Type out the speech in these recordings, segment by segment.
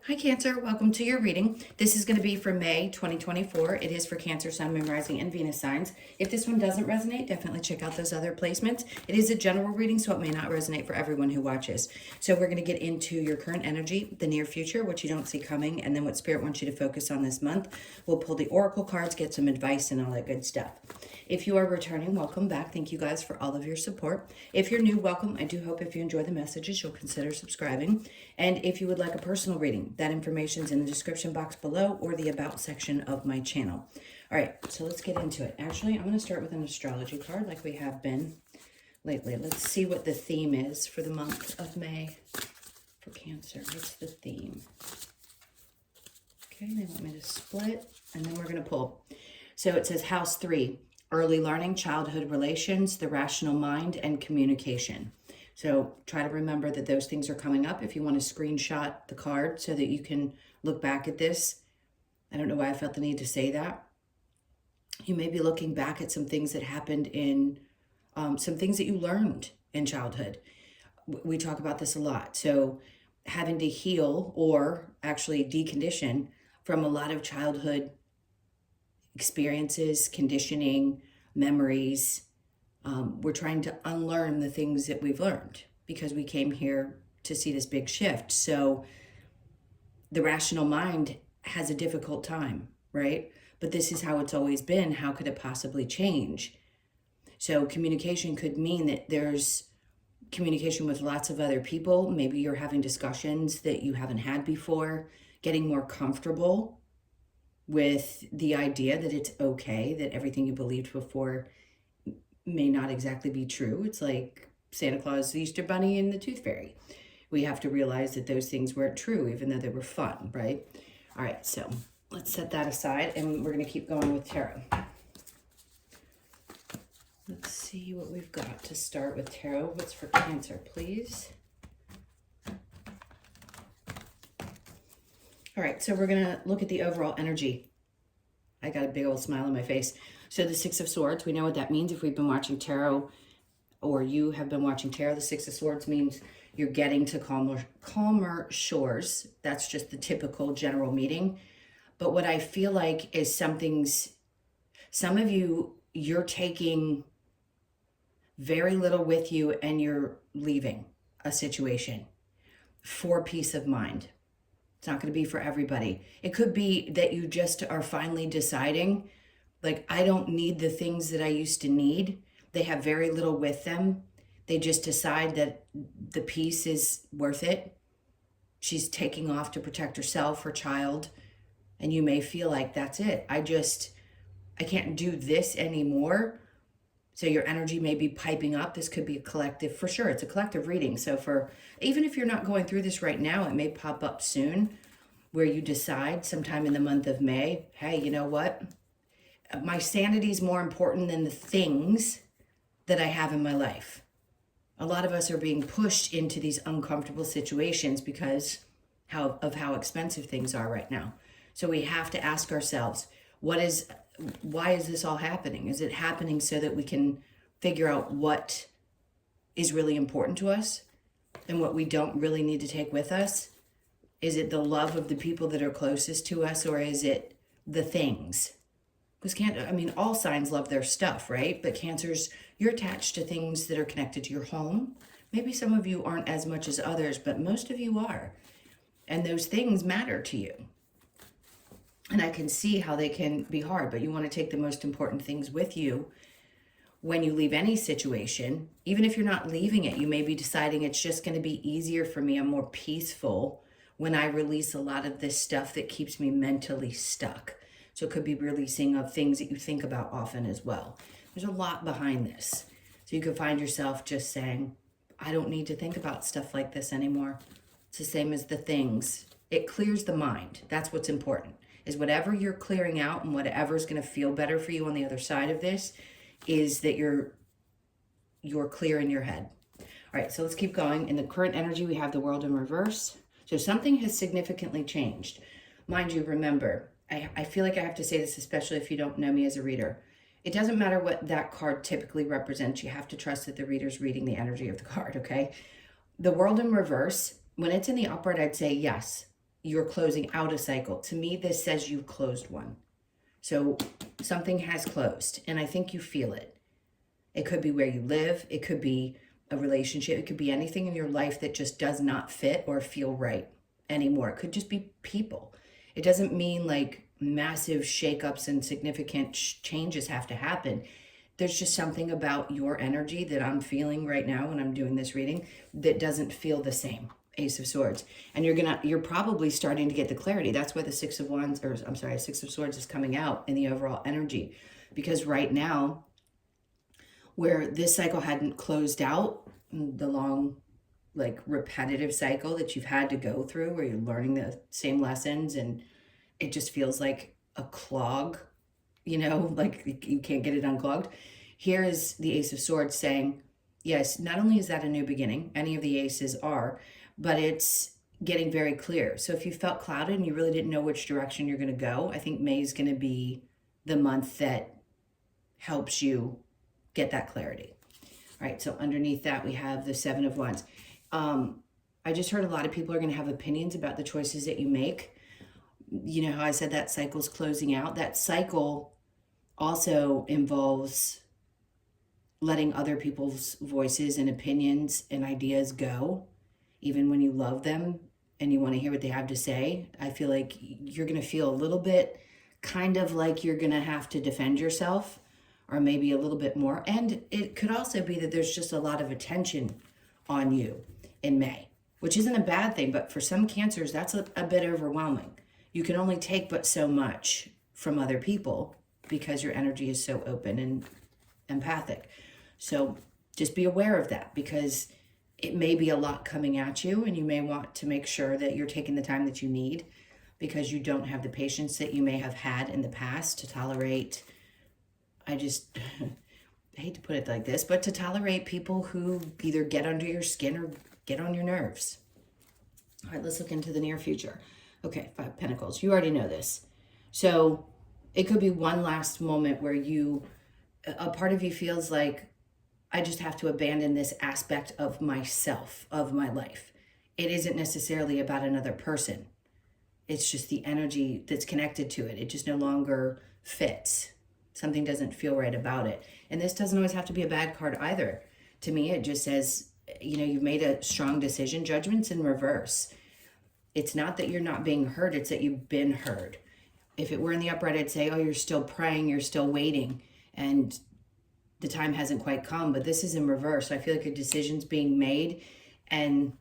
Hi Cancer, welcome to your reading. This is going to be for May 2024. It is for Cancer, Sun, Moon, Rising, and Venus signs. If this one doesn't resonate, definitely check out those other placements. It is a general reading, so it may not resonate for everyone who watches. So we're going to get into your current energy, the near future, what you don't see coming, and then what Spirit wants you to focus on this month. We'll pull the Oracle cards, get some advice, and all that good stuff. If you are returning, welcome back. Thank you guys for all of your support. If you're new, welcome. I do hope if you enjoy the messages, you'll consider subscribing. And if you would like a personal reading, that information is in the description box below or the about section of my channel. All right, so let's get into it. Actually, I'm going to start with an astrology card like we have been lately. Let's see what the theme is for the month of May for Cancer. What's the theme? Okay, they want me to split, and then we're going to pull. So it says House 3, Early Learning, Childhood Relations, the Rational Mind, and Communication. So try to remember that those things are coming up if you want to screenshot the card so that you can look back at this. I don't know why I felt the need to say that. You may be looking back at some things that happened in, some things that you learned in childhood. We talk about this a lot. So having to heal or actually decondition from a lot of childhood experiences, conditioning, memories. We're trying to unlearn the things that we've learned because we came here to see this big shift. So the rational mind has a difficult time, right? But this is how it's always been. How could it possibly change? So communication could mean that there's communication with lots of other people. Maybe you're having discussions that you haven't had before, getting more comfortable with the idea that it's okay, that everything you believed before may not exactly be true. It's like Santa Claus, the Easter Bunny, and the Tooth Fairy. We have to realize that those things weren't true, even though they were fun, right? All right, so let's set that aside, and we're going to keep going with tarot. Let's see what we've got to start with tarot. What's for Cancer, please? All right, so we're going to look at the overall energy. I got a big old smile on my face. So the Six of Swords, we know what that means if we've been watching tarot or you have been watching tarot. The Six of Swords means you're getting to calmer shores. That's just the typical general meaning. But what I feel like is some of you, you're taking very little with you and you're leaving a situation for peace of mind. It's not going to be for everybody. It could be that you just are finally deciding, like, I don't need the things that I used to need. They have very little with them. They just decide that the peace is worth it. She's taking off to protect herself, her child. And you may feel like, that's it. I can't do this anymore. So your energy may be piping up. This could be a collective, for sure. It's a collective reading. So even if you're not going through this right now, it may pop up soon where you decide sometime in the month of May, hey, you know what? My sanity is more important than the things that I have in my life. A lot of us are being pushed into these uncomfortable situations because of how expensive things are right now. So we have to ask ourselves, why is this all happening? Is it happening so that we can figure out what is really important to us and what we don't really need to take with us? Is it the love of the people that are closest to us, or is it the things? Because all signs love their stuff, right? But Cancers, you're attached to things that are connected to your home. Maybe some of you aren't as much as others, but most of you are. And those things matter to you. And I can see how they can be hard, but you want to take the most important things with you when you leave any situation. Even if you're not leaving it, you may be deciding it's just going to be easier for me. I'm more peaceful when I release a lot of this stuff that keeps me mentally stuck. So it could be releasing of things that you think about often as well. There's a lot behind this. So you could find yourself just saying, I don't need to think about stuff like this anymore. It's the same as the things. It clears the mind. That's what's important. Is whatever you're clearing out and whatever's going to feel better for you on the other side of this is that you're clear in your head. All right, so let's keep going. In the current energy, we have the World in reverse. So something has significantly changed. Mind you, remember, I feel like I have to say this, especially if you don't know me as a reader. It doesn't matter what that card typically represents. You have to trust that the reader's reading the energy of the card, okay? The World in reverse, when it's in the upright, I'd say yes. you're closing out a cycle. To me, this says you've closed one. So something has closed, and I think you feel it. It could be where you live. It could be a relationship. It could be anything in your life that just does not fit or feel right anymore. It could just be people. It doesn't mean like massive shakeups and significant changes have to happen. There's just something about your energy that I'm feeling right now when I'm doing this reading that doesn't feel the same. Ace of Swords. And you're probably starting to get the clarity. That's why the Six of Swords is coming out in the overall energy. Because right now, where this cycle hadn't closed out, the long, like repetitive cycle that you've had to go through where you're learning the same lessons and it just feels like a clog, you know, like you can't get it unclogged. Here is the Ace of Swords saying, yes, not only is that a new beginning, any of the aces are, but it's getting very clear. So if you felt clouded and you really didn't know which direction you're going to go, I think May is going to be the month that helps you get that clarity. All right, so underneath that, we have the Seven of Wands. I just heard a lot of people are going to have opinions about the choices that you make. You know how I said that cycle's closing out? That cycle also involves letting other people's voices and opinions and ideas go, even when you love them and you want to hear what they have to say. I feel like you're going to feel a little bit kind of like you're going to have to defend yourself, or maybe a little bit more. And it could also be that there's just a lot of attention on you in May, which isn't a bad thing, but for some Cancers, that's a bit overwhelming. You can only take but so much from other people because your energy is so open and empathic. So just be aware of that, because it may be a lot coming at you and you may want to make sure that you're taking the time that you need, because you don't have the patience that you may have had in the past to tolerate, I hate to put it like this, but to tolerate people who either get under your skin or get on your nerves. All right, let's look into the near future. Okay, Five of Pentacles. You already know this. So it could be one last moment where a part of you feels like, I just have to abandon this aspect of myself, of my life. It isn't necessarily about another person. It's just the energy that's connected to it. It just no longer fits. Something doesn't feel right about it. And this doesn't always have to be a bad card either. To me, it just says, you know, you've made a strong decision. Judgment's in reverse. It's not that you're not being heard, it's that you've been heard. If it were in the upright, I'd say, oh, you're still praying, you're still waiting, and the time hasn't quite come. But this is in reverse. So I feel like a decision's being made and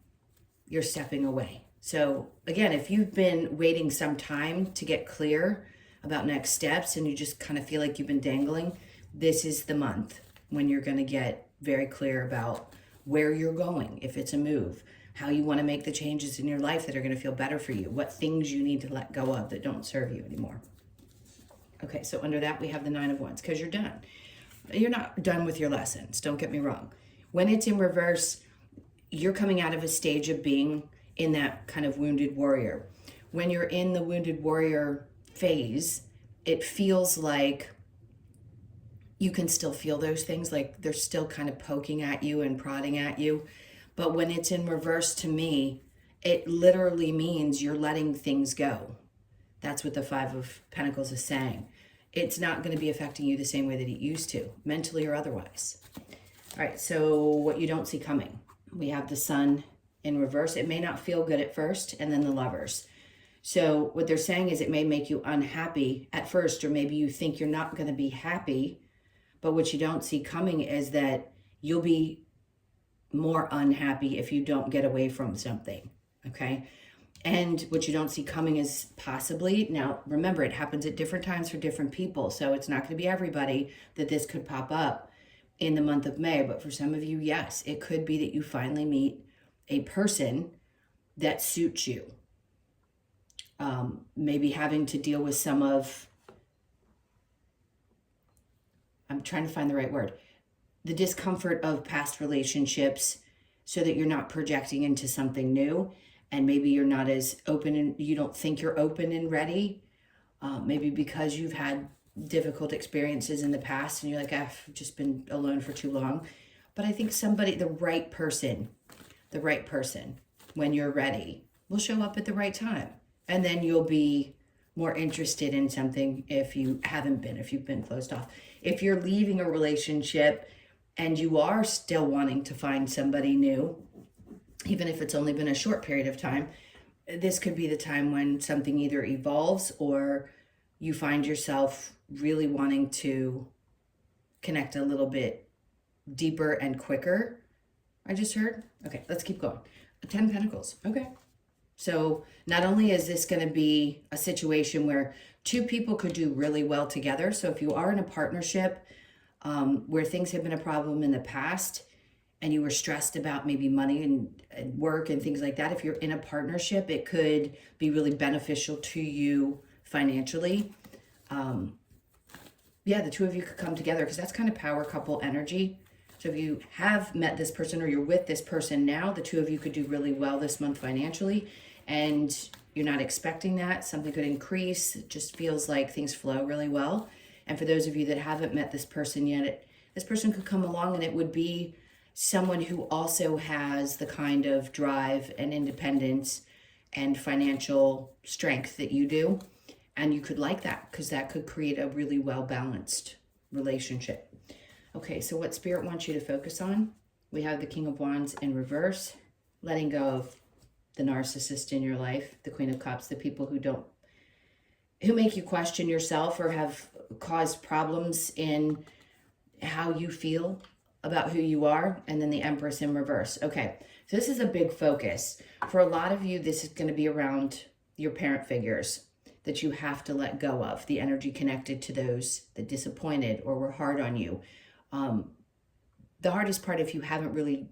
you're stepping away. So again, if you've been waiting some time to get clear about next steps and you just kind of feel like you've been dangling, this is the month when you're going to get very clear about where you're going, if it's a move, how you want to make the changes in your life that are going to feel better for you, what things you need to let go of that don't serve you anymore. Okay, so under that we have the Nine of Wands, because you're done. You're not done with your lessons, don't get me wrong. When it's in reverse, you're coming out of a stage of being in that kind of wounded warrior. When you're in the wounded warrior phase, it feels like you can still feel those things, like they're still kind of poking at you and prodding at you. But when it's in reverse, to me, it literally means you're letting things go. That's what the Five of Pentacles is saying. It's not going to be affecting you the same way that it used to, mentally or otherwise. All right, so what you don't see coming. We have the Sun in reverse. It may not feel good at first, and then the Lovers. So what they're saying is it may make you unhappy at first, or maybe you think you're not going to be happy, but what you don't see coming is that you'll be more unhappy if you don't get away from something, okay? And what you don't see coming is possibly, now remember, it happens at different times for different people, so it's not going to be everybody that this could pop up in the month of May, but for some of you, yes, it could be that you finally meet a person that suits you. Maybe having to deal with some of, I'm trying to find the right word, the discomfort of past relationships, so that you're not projecting into something new. And maybe you're not as open, and you don't think you're open and ready. Maybe because you've had difficult experiences in the past and you're like, I've just been alone for too long. But I think somebody, the right person, when you're ready, will show up at the right time. And then you'll be more interested in something if you haven't been, if you've been closed off. If you're leaving a relationship and you are still wanting to find somebody new, even if it's only been a short period of time, this could be the time when something either evolves or you find yourself really wanting to connect a little bit deeper and quicker. I just heard. Okay, let's keep going. 10 Pentacles. Okay. So not only is this going to be a situation where two people could do really well together. So if you are in a partnership where things have been a problem in the past and you were stressed about maybe money and work and things like that, if you're in a partnership, it could be really beneficial to you financially. Yeah, the two of you could come together because that's kind of power couple energy. So if you have met this person or you're with this person now, the two of you could do really well this month financially, and you're not expecting that. Something could increase. It just feels like things flow really well. And for those of you that haven't met this person yet, this person could come along and it would be someone who also has the kind of drive and independence and financial strength that you do. And you could like that because that could create a really well-balanced relationship. Okay, so what Spirit wants you to focus on? We have the King of Wands in reverse, letting go of the narcissist in your life, the Queen of Cups, the people who make you question yourself or have caused problems in how you feel about who you are, and then the Empress in reverse. Okay, so this is a big focus. For a lot of you, this is going to be around your parent figures that you have to let go of, the energy connected to those that disappointed or were hard on you. The hardest part, if you haven't really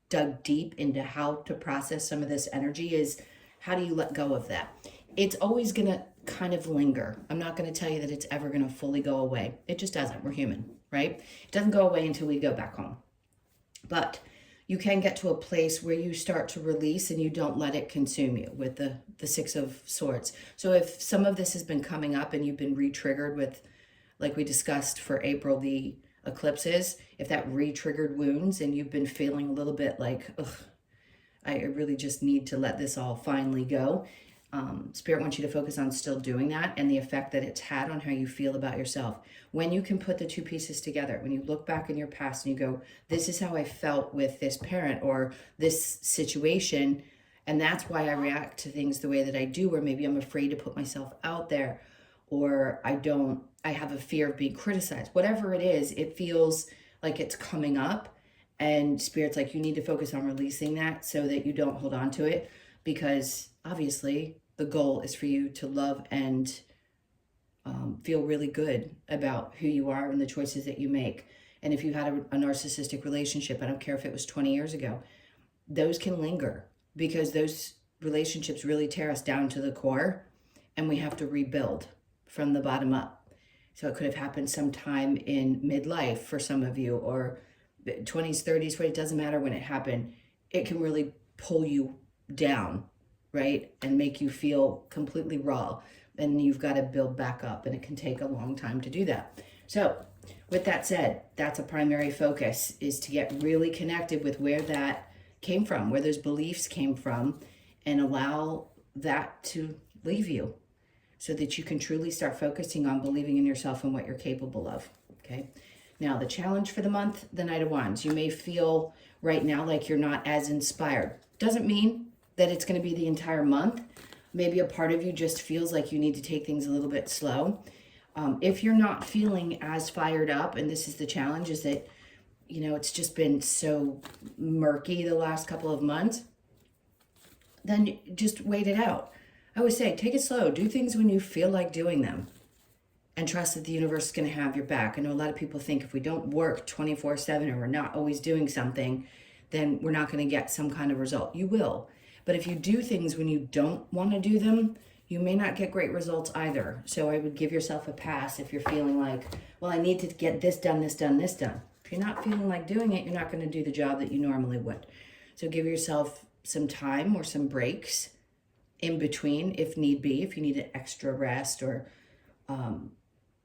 dug deep into how to process some of this energy, is how do you let go of that? It's always going to kind of linger. I'm not going to tell you that it's ever going to fully go away. It just doesn't. We're human, right? It doesn't go away until we go back home. But you can get to a place where you start to release and you don't let it consume you with the Six of Swords. So if some of this has been coming up and you've been re-triggered with, like we discussed for April, the eclipses, if that re-triggered wounds and you've been feeling a little bit like, ugh, I really just need to let this all finally go. Spirit wants you to focus on still doing that and the effect that it's had on how you feel about yourself. When you can put the two pieces together, when you look back in your past and you go, this is how I felt with this parent or this situation, and that's why I react to things the way that I do, or maybe I'm afraid to put myself out there, or I have a fear of being criticized. Whatever it is, it feels like it's coming up, and Spirit's like, you need to focus on releasing that so that you don't hold on to it, because obviously the goal is for you to love and feel really good about who you are and the choices that you make. And if you had a narcissistic relationship, I don't care if it was 20 years ago, those can linger because those relationships really tear us down to the core, and we have to rebuild from the bottom up. So it could have happened sometime in midlife for some of you, or 20s, 30s, but it doesn't matter when it happened. It can really pull you down, right? And make you feel completely raw. And you've got to build back up, and it can take a long time to do that. So with that said, that's a primary focus, is to get really connected with where that came from, where those beliefs came from, and allow that to leave you so that you can truly start focusing on believing in yourself and what you're capable of, okay? Now, the challenge for the month, the Knight of Wands. You may feel right now like you're not as inspired. Doesn't mean that it's going to be the entire month. Maybe a part of you just feels like you need to take things a little bit slow. If you're not feeling as fired up, and this is the challenge, is that, you know, it's just been so murky the last couple of months, then just wait it out. I would say take it slow. Do things when you feel like doing them, and trust that the universe is going to have your back. I know a lot of people think if we don't work 24/7 or we're not always doing something, then we're not going to get some kind of result. You will. But if you do things when you don't want to do them, you may not get great results either. So I would give yourself a pass if you're feeling like, well, I need to get this done, this done, this done. If you're not feeling like doing it, you're not going to do the job that you normally would. So give yourself some time or some breaks in between if need be, if you need an extra rest, or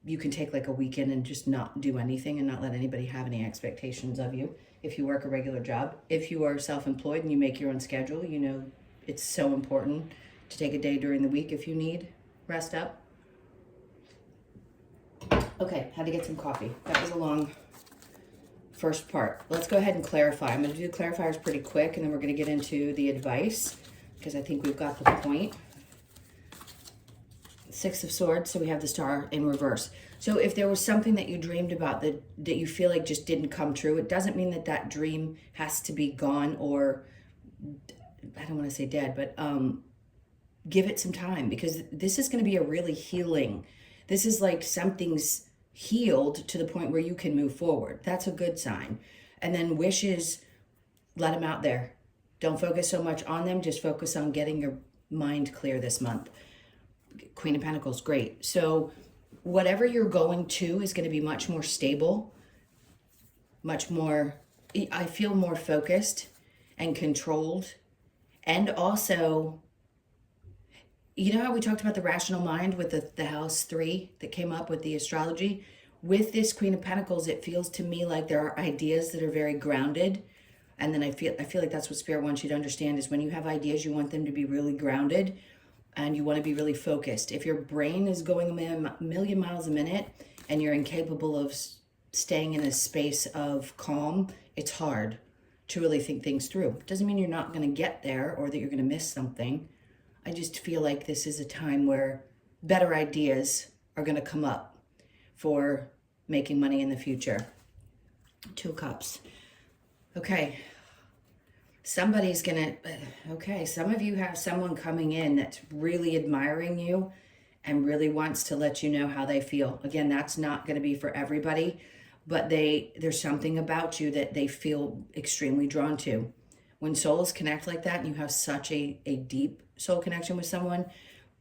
you can take like a weekend and just not do anything and not let anybody have any expectations of you. If you work a regular job, if you are self-employed and you make your own schedule, you know it's so important to take a day during the week if you need rest up. Okay, had to get some coffee. That was a long first part. Let's go ahead and clarify. I'm going to do the clarifiers pretty quick, and then we're going to get into the advice, because I think we've got the point. Six of Swords, so we have the Star in reverse. So if there was something that you dreamed about that you feel like just didn't come true, it doesn't mean that that dream has to be gone, or I don't want to say dead, but give it some time, because this is going to be a really healing. This is like something's healed to the point where you can move forward. That's a good sign. And then wishes, let them out there. Don't focus so much on them. Just focus on getting your mind clear this month. Queen of Pentacles, great. So whatever you're going to is going to be much more stable, much more, I feel more focused and controlled. And also, you know how we talked about the rational mind with the house 3 that came up with the astrology? With this Queen of Pentacles, it feels to me like there are ideas that are very grounded. And then I feel like that's what Spirit wants you to understand, is when you have ideas, you want them to be really grounded and you want to be really focused. If your brain is going a million miles a minute and you're incapable of staying in a space of calm, it's hard to really think things through. It doesn't mean you're not going to get there or that you're going to miss something. I just feel like this is a time where better ideas are going to come up for making money in the future. 2 cups. Okay. Somebody's going to, okay, some of you have someone coming in that's really admiring you and really wants to let you know how they feel. Again, that's not going to be for everybody, but there's something about you that they feel extremely drawn to. When souls connect like that and you have such a deep soul connection with someone,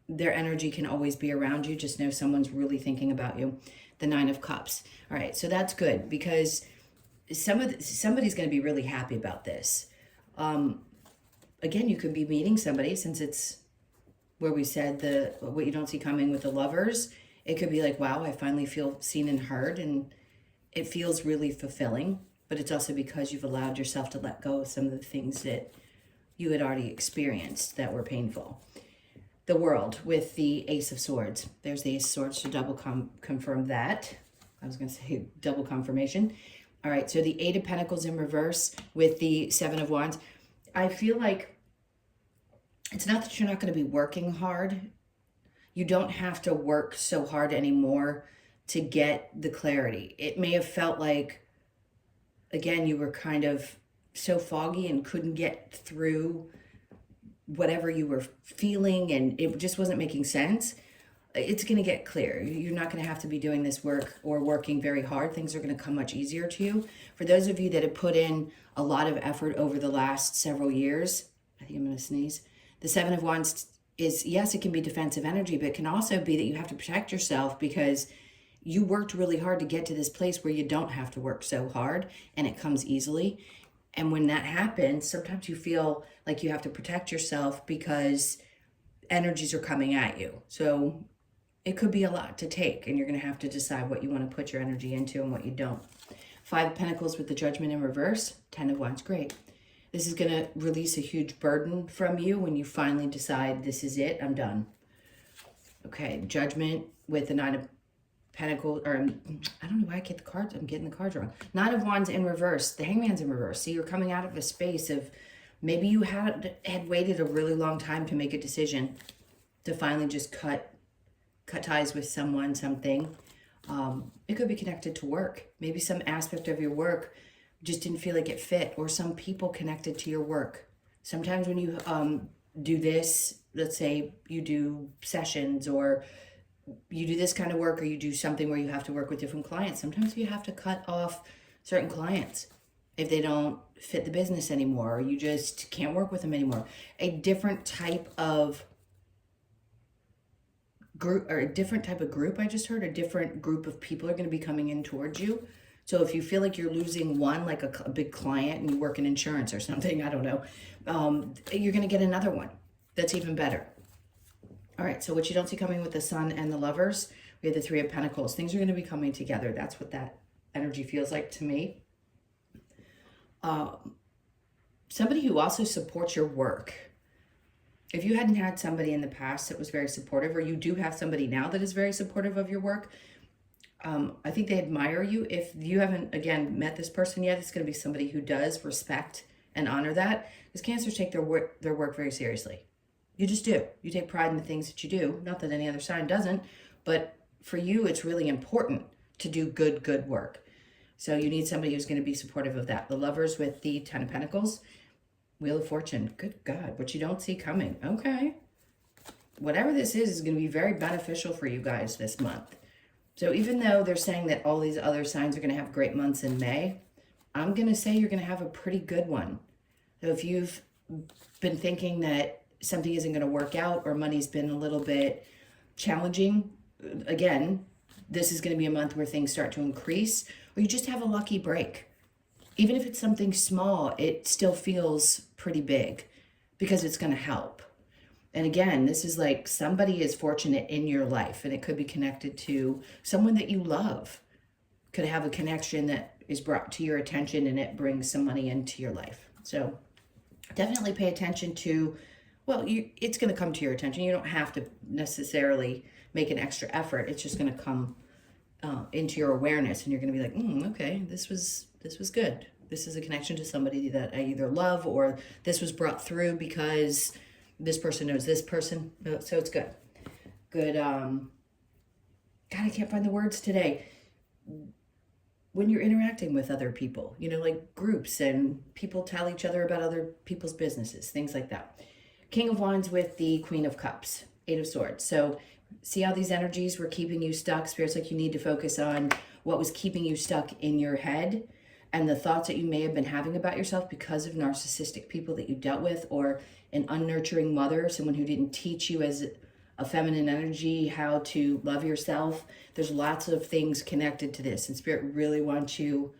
their energy can always be around you. Just know someone's really thinking about you. The 9 of Cups. All right, so that's good, because somebody's going to be really happy about this. Again, you could be meeting somebody, since it's where we said what you don't see coming with the Lovers. It could be like, wow, I finally feel seen and heard, and it feels really fulfilling. But it's also because you've allowed yourself to let go of some of the things that you had already experienced that were painful. The World with the Ace of Swords. There's the Ace of Swords to double confirm that. I was going to say double confirmation. All right, so the 8 of Pentacles in reverse with the 7 of Wands. I feel like it's not that you're not going to be working hard. You don't have to work so hard anymore to get the clarity. It may have felt like, again, you were kind of so foggy and couldn't get through whatever you were feeling, and it just wasn't making sense. It's going to get clear. You're not going to have to be doing this work or working very hard. Things are going to come much easier to you. For those of you that have put in a lot of effort over the last several years, I think I'm going to sneeze. The 7 of Wands is, yes, it can be defensive energy, but it can also be that you have to protect yourself because you worked really hard to get to this place where you don't have to work so hard and it comes easily. And when that happens, sometimes you feel like you have to protect yourself because energies are coming at you. So it could be a lot to take, and you're going to have to decide what you want to put your energy into and what you don't. 5 of Pentacles with the Judgment in reverse. 10 of Wands, great. This is going to release a huge burden from you when you finally decide, this is it, I'm done. Okay, Judgment with the 9 of Pentacles, or I don't know why I get the cards, I'm getting the cards wrong. 9 of Wands in reverse, the Hangman's in reverse. So you're coming out of a space of, maybe you had waited a really long time to make a decision to finally just cut ties with someone, something. It could be connected to work. Maybe some aspect of your work just didn't feel like it fit, or some people connected to your work. Sometimes when you do this, let's say you do sessions, or you do this kind of work, or you do something where you have to work with different clients, sometimes you have to cut off certain clients if they don't fit the business anymore, or you just can't work with them anymore. A different type of group, or a different type of group, I just heard, a different group of people are going to be coming in towards you. So if you feel like you're losing one, like a big client, and you work in insurance or something, I don't know, you're going to get another one that's even better. All right, so what you don't see coming with the Sun and the Lovers, we have the 3 of Pentacles. Things are going to be coming together. That's what that energy feels like to me. Somebody who also supports your work. If you hadn't had somebody in the past that was very supportive, or you do have somebody now that is very supportive of your work, I think they admire you. If you haven't, again, met this person yet, it's going to be somebody who does respect and honor that, because Cancers take their work very seriously. You just do. You take pride in the things that you do. Not that any other sign doesn't, but for you, it's really important to do good work. So you need somebody who's going to be supportive of that. The Lovers with the Ten of Pentacles, Wheel of Fortune. Good God, what you don't see coming. Okay. Whatever this is going to be very beneficial for you guys this month. So even though they're saying that all these other signs are going to have great months in May, I'm going to say you're going to have a pretty good one. So if you've been thinking that something isn't going to work out, or money's been a little bit challenging, again, this is going to be a month where things start to increase, or you just have a lucky break. Even if it's something small, it still feels pretty big because it's going to help. And again, this is like somebody is fortunate in your life, and it could be connected to someone that you love. Could have a connection that is brought to your attention, and it brings some money into your life. So definitely pay attention to, well, it's going to come to your attention. You don't have to necessarily make an extra effort. It's just going to come into your awareness, and you're going to be like, okay, this was good. This is a connection to somebody that I either love, or this was brought through because this person knows this person. So it's good. Good. God, I can't find the words today. When you're interacting with other people, like groups, and people tell each other about other people's businesses, things like that. King of Wands with the Queen of Cups, Eight of Swords. So see how these energies were keeping you stuck? Spirit's like, you need to focus on what was keeping you stuck in your head, and the thoughts that you may have been having about yourself because of narcissistic people that you dealt with, or an unnurturing mother, someone who didn't teach you as a feminine energy how to love yourself. There's lots of things connected to this, and Spirit really wants you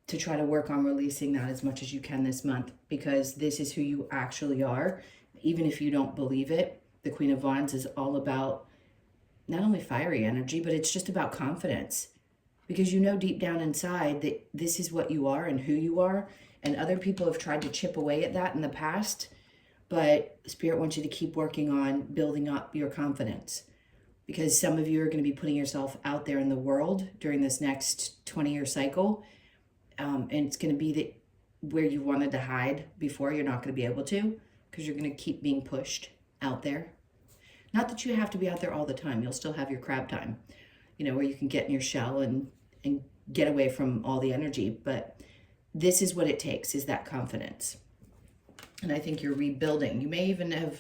to try to work on releasing that as much as you can this month, because this is who you actually are. Even if you don't believe it, the Queen of Wands is all about not only fiery energy, but it's just about confidence, because you know deep down inside that this is what you are and who you are, and other people have tried to chip away at that in the past, but Spirit wants you to keep working on building up your confidence, because some of you are going to be putting yourself out there in the world during this next 20-year cycle, and it's going to be that where you wanted to hide before, you're not going to be able to, because you're going to keep being pushed out there. Not that you have to be out there all the time. You'll still have your crab time, where you can get in your shell and get away from all the energy. But this is what it takes, is that confidence. And I think you're rebuilding. You may even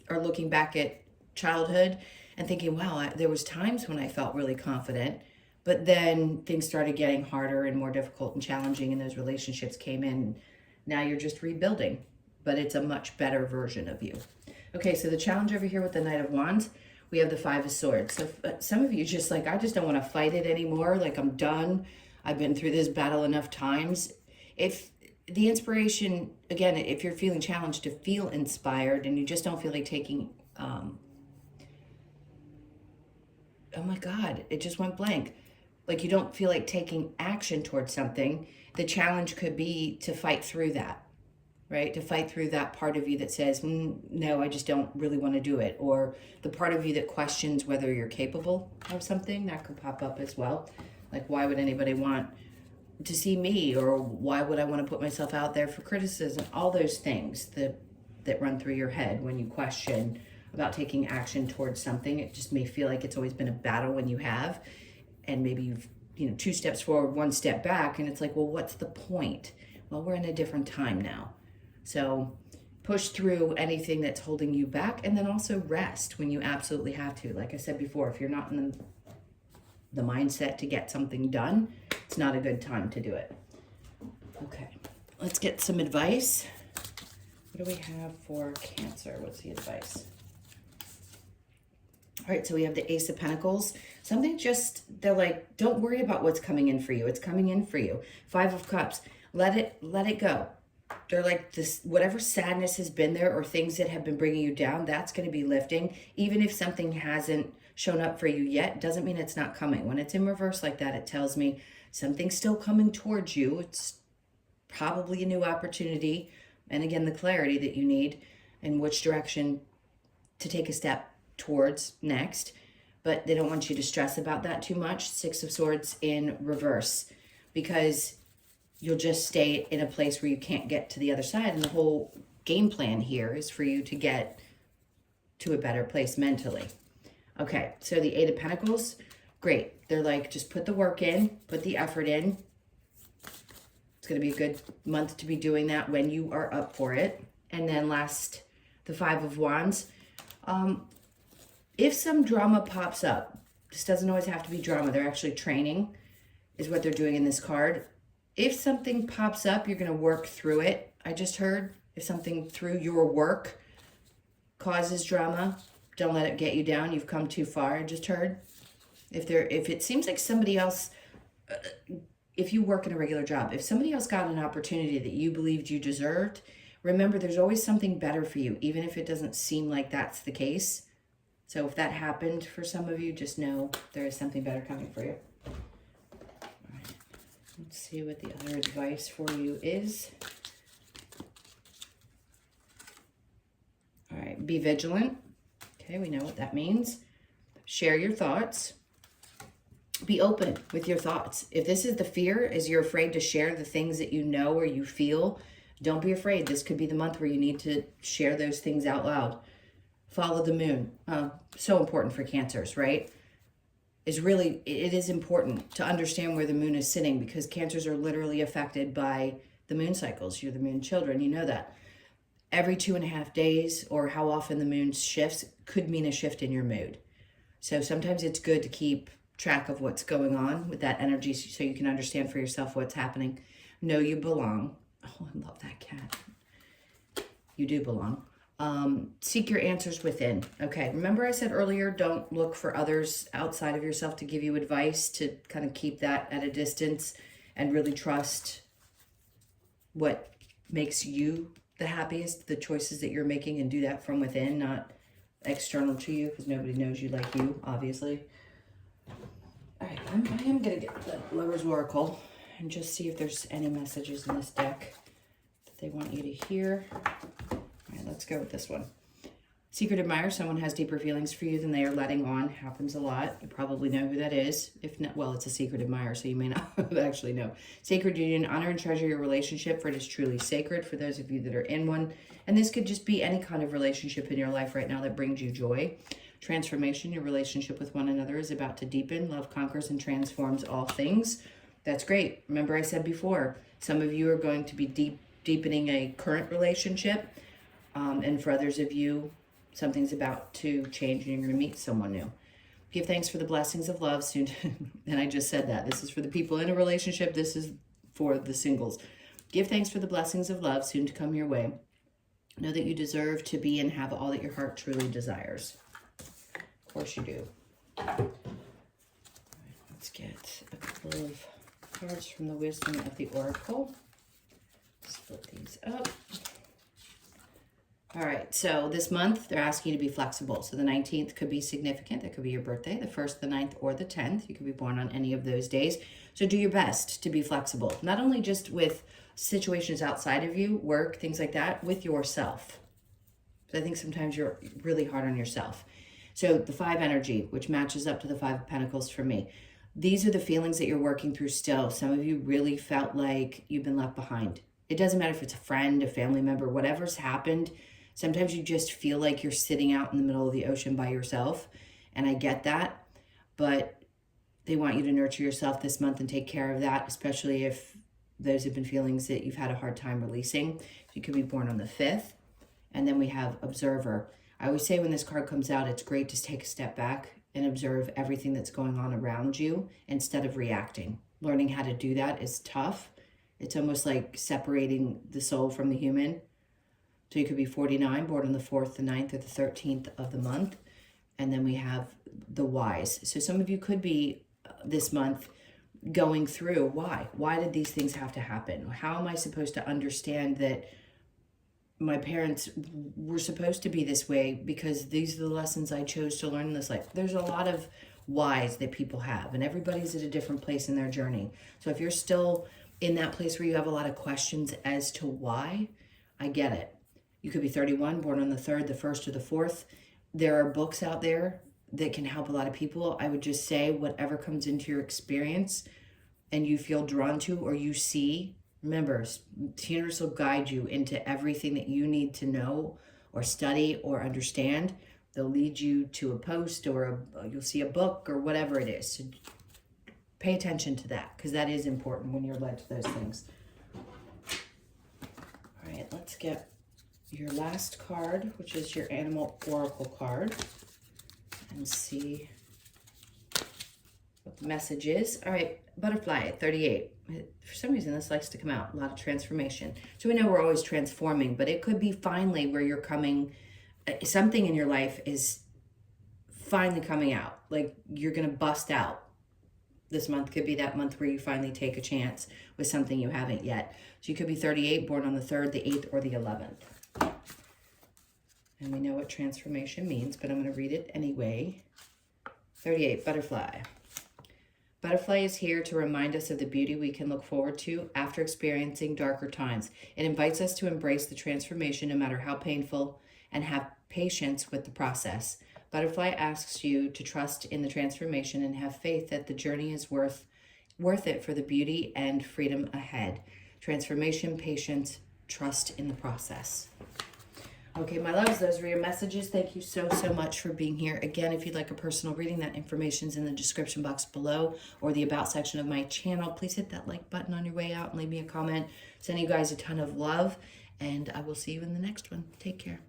are looking back at childhood and thinking, wow, there was times when I felt really confident, but then things started getting harder and more difficult and challenging, and those relationships came in. Now you're just rebuilding, but it's a much better version of you. Okay, so the challenge over here with the Knight of Wands, we have the Five of Swords. So some of you just like, I just don't want to fight it anymore. Like, I'm done. I've been through this battle enough times. If the inspiration, again, if you're feeling challenged to feel inspired and you just don't feel like taking, oh my God, it just went blank. Like, you don't feel like taking action towards something, the challenge could be to fight through that. Right? To fight through that part of you that says, no, I just don't really want to do it. Or the part of you that questions whether you're capable of something, that could pop up as well. Like, why would anybody want to see me? Or why would I want to put myself out there for criticism? All those things that run through your head when you question about taking action towards something. It just may feel like it's always been a battle when you have. And maybe you've, 2 steps forward, 1 step back. And it's like, well, what's the point? Well, we're in a different time now. So push through anything that's holding you back, and then also rest when you absolutely have to. Like I said before, if you're not in the mindset to get something done, it's not a good time to do it. Okay, let's get some advice. What do we have for Cancer? What's the advice? All right, so we have the Ace of Pentacles. Something they're like, don't worry about what's coming in for you. It's coming in for you. Five of Cups. Let it go. They're like, this, whatever sadness has been there or things that have been bringing you down, that's going to be lifting. Even if something hasn't shown up for you yet, doesn't mean it's not coming. When it's in reverse like that, it tells me something's still coming towards you. It's probably a new opportunity. And again, the clarity that you need. and which direction to take a step towards next, but they don't want you to stress about that too much. Six of Swords in reverse, because you'll just stay in a place where you can't get to the other side, and the whole game plan here is for you to get to a better place mentally. Okay, so the Eight of Pentacles, great. They're like, just put the work in, put the effort in. It's going to be a good month to be doing that when you are up for it. And then last, the Five of Wands. If some drama pops up, this doesn't always have to be drama. They're actually training is what they're doing in this card. If something pops up, you're going to work through it. I just heard if something through your work causes drama, don't let it get you down. You've come too far. I just heard. If it seems like somebody else, if you work in a regular job, if somebody else got an opportunity that you believed you deserved, remember there's always something better for you, even if it doesn't seem like that's the case. So if that happened for some of you, just know there is something better coming for you. All right. Let's see what the other advice for you is. All right, be vigilant. Okay, we know what that means. Share your thoughts. Be open with your thoughts. If this is the fear, is you're afraid to share the things that you know or you feel, don't be afraid. This could be the month where you need to share those things out loud. Follow the moon. So important for Cancers, right? It is important to understand where the moon is sitting, because Cancers are literally affected by the moon cycles. You're the moon children, you know that. Every 2.5 days, or how often the moon shifts, could mean a shift in your mood. So sometimes it's good to keep track of what's going on with that energy so you can understand for yourself what's happening. Know you belong. Oh, I love that cat. You do belong. Seek your answers within. Okay, remember I said earlier, don't look for others outside of yourself to give you advice, to kind of keep that at a distance and really trust what makes you the happiest, the choices that you're making, and do that from within, not external to you, because nobody knows you like you, obviously. All right, I am going to get the Lover's Oracle and just see if there's any messages in this deck that they want you to hear. All right, let's go with this one. Secret admirer, someone has deeper feelings for you than they are letting on. Happens a lot. You probably know who that is. If not, well, it's a secret admirer, so you may not actually know. Sacred union, honor and treasure your relationship, for it is truly sacred for those of you that are in one. And this could just be any kind of relationship in your life right now that brings you joy. Transformation, your relationship with one another is about to deepen. Love conquers and transforms all things. That's great. Remember I said before, some of you are going to be deepening a current relationship. And for others of you, something's about to change and you're going to meet someone new. Give thanks for the blessings of love soon. And I just said that. This is for the people in a relationship. This is for the singles. Give thanks for the blessings of love soon to come your way. Know that you deserve to be and have all that your heart truly desires. Of course you do. All right, let's get a couple of cards from the wisdom of the Oracle. Split these up. All right, so this month, they're asking you to be flexible. So the 19th could be significant. That could be your birthday, the 1st, the 9th, or the 10th. You could be born on any of those days. So do your best to be flexible, not only just with situations outside of you, work, things like that, with yourself. So I think sometimes you're really hard on yourself. So the 5 energy, which matches up to the 5 of Pentacles for me. These are the feelings that you're working through still. Some of you really felt like you've been left behind. It doesn't matter if it's a friend, a family member, whatever's happened. Sometimes you just feel like you're sitting out in the middle of the ocean by yourself. And I get that. But they want you to nurture yourself this month and take care of that, especially if those have been feelings that you've had a hard time releasing. You could be born on the 5th. And then we have Observer. I always say when this card comes out, it's great to take a step back and observe everything that's going on around you instead of reacting. Learning how to do that is tough. It's almost like separating the soul from the human. So you could be 49, born on the 4th, the 9th, or the 13th of the month. And then we have the Wise. So some of you could be this month going through, why? Why did these things have to happen? How am I supposed to understand that my parents were supposed to be this way because these are the lessons I chose to learn in this life? There's a lot of whys that people have, and everybody's at a different place in their journey. So if you're still in that place where you have a lot of questions as to why, I get it. You could be 31, born on the 3rd, the 1st, or the 4th. There are books out there that can help a lot of people. I would just say whatever comes into your experience and you feel drawn to or you see, remember, the universe will guide you into everything that you need to know or study or understand. They'll lead you to a post or you'll see a book or whatever it is. So pay attention to that because that is important when you're led to those things. All right, let's get your last card, which is your Animal Oracle card, and see what the message is. All right, Butterfly at 38. For some reason, this likes to come out. A lot of transformation. So we know we're always transforming, but it could be finally where you're coming, something in your life is finally coming out. Like you're going to bust out. This month could be that month where you finally take a chance with something you haven't yet. So you could be 38, born on the 3rd, the 8th, or the 11th. And we know what transformation means, but I'm going to read it anyway. 38, Butterfly. Butterfly is here to remind us of the beauty we can look forward to after experiencing darker times. It invites us to embrace the transformation no matter how painful and have patience with the process. Butterfly asks you to trust in the transformation and have faith that the journey is worth it for the beauty and freedom ahead. Transformation, patience, trust in the process. Okay, my loves, those were your messages. Thank you so much for being here. Again, if you'd like a personal reading, that information's in the description box below or the About section of my channel. Please hit that like button on your way out and leave me a comment. Sending you guys a ton of love, and I will see you in the next one. Take care.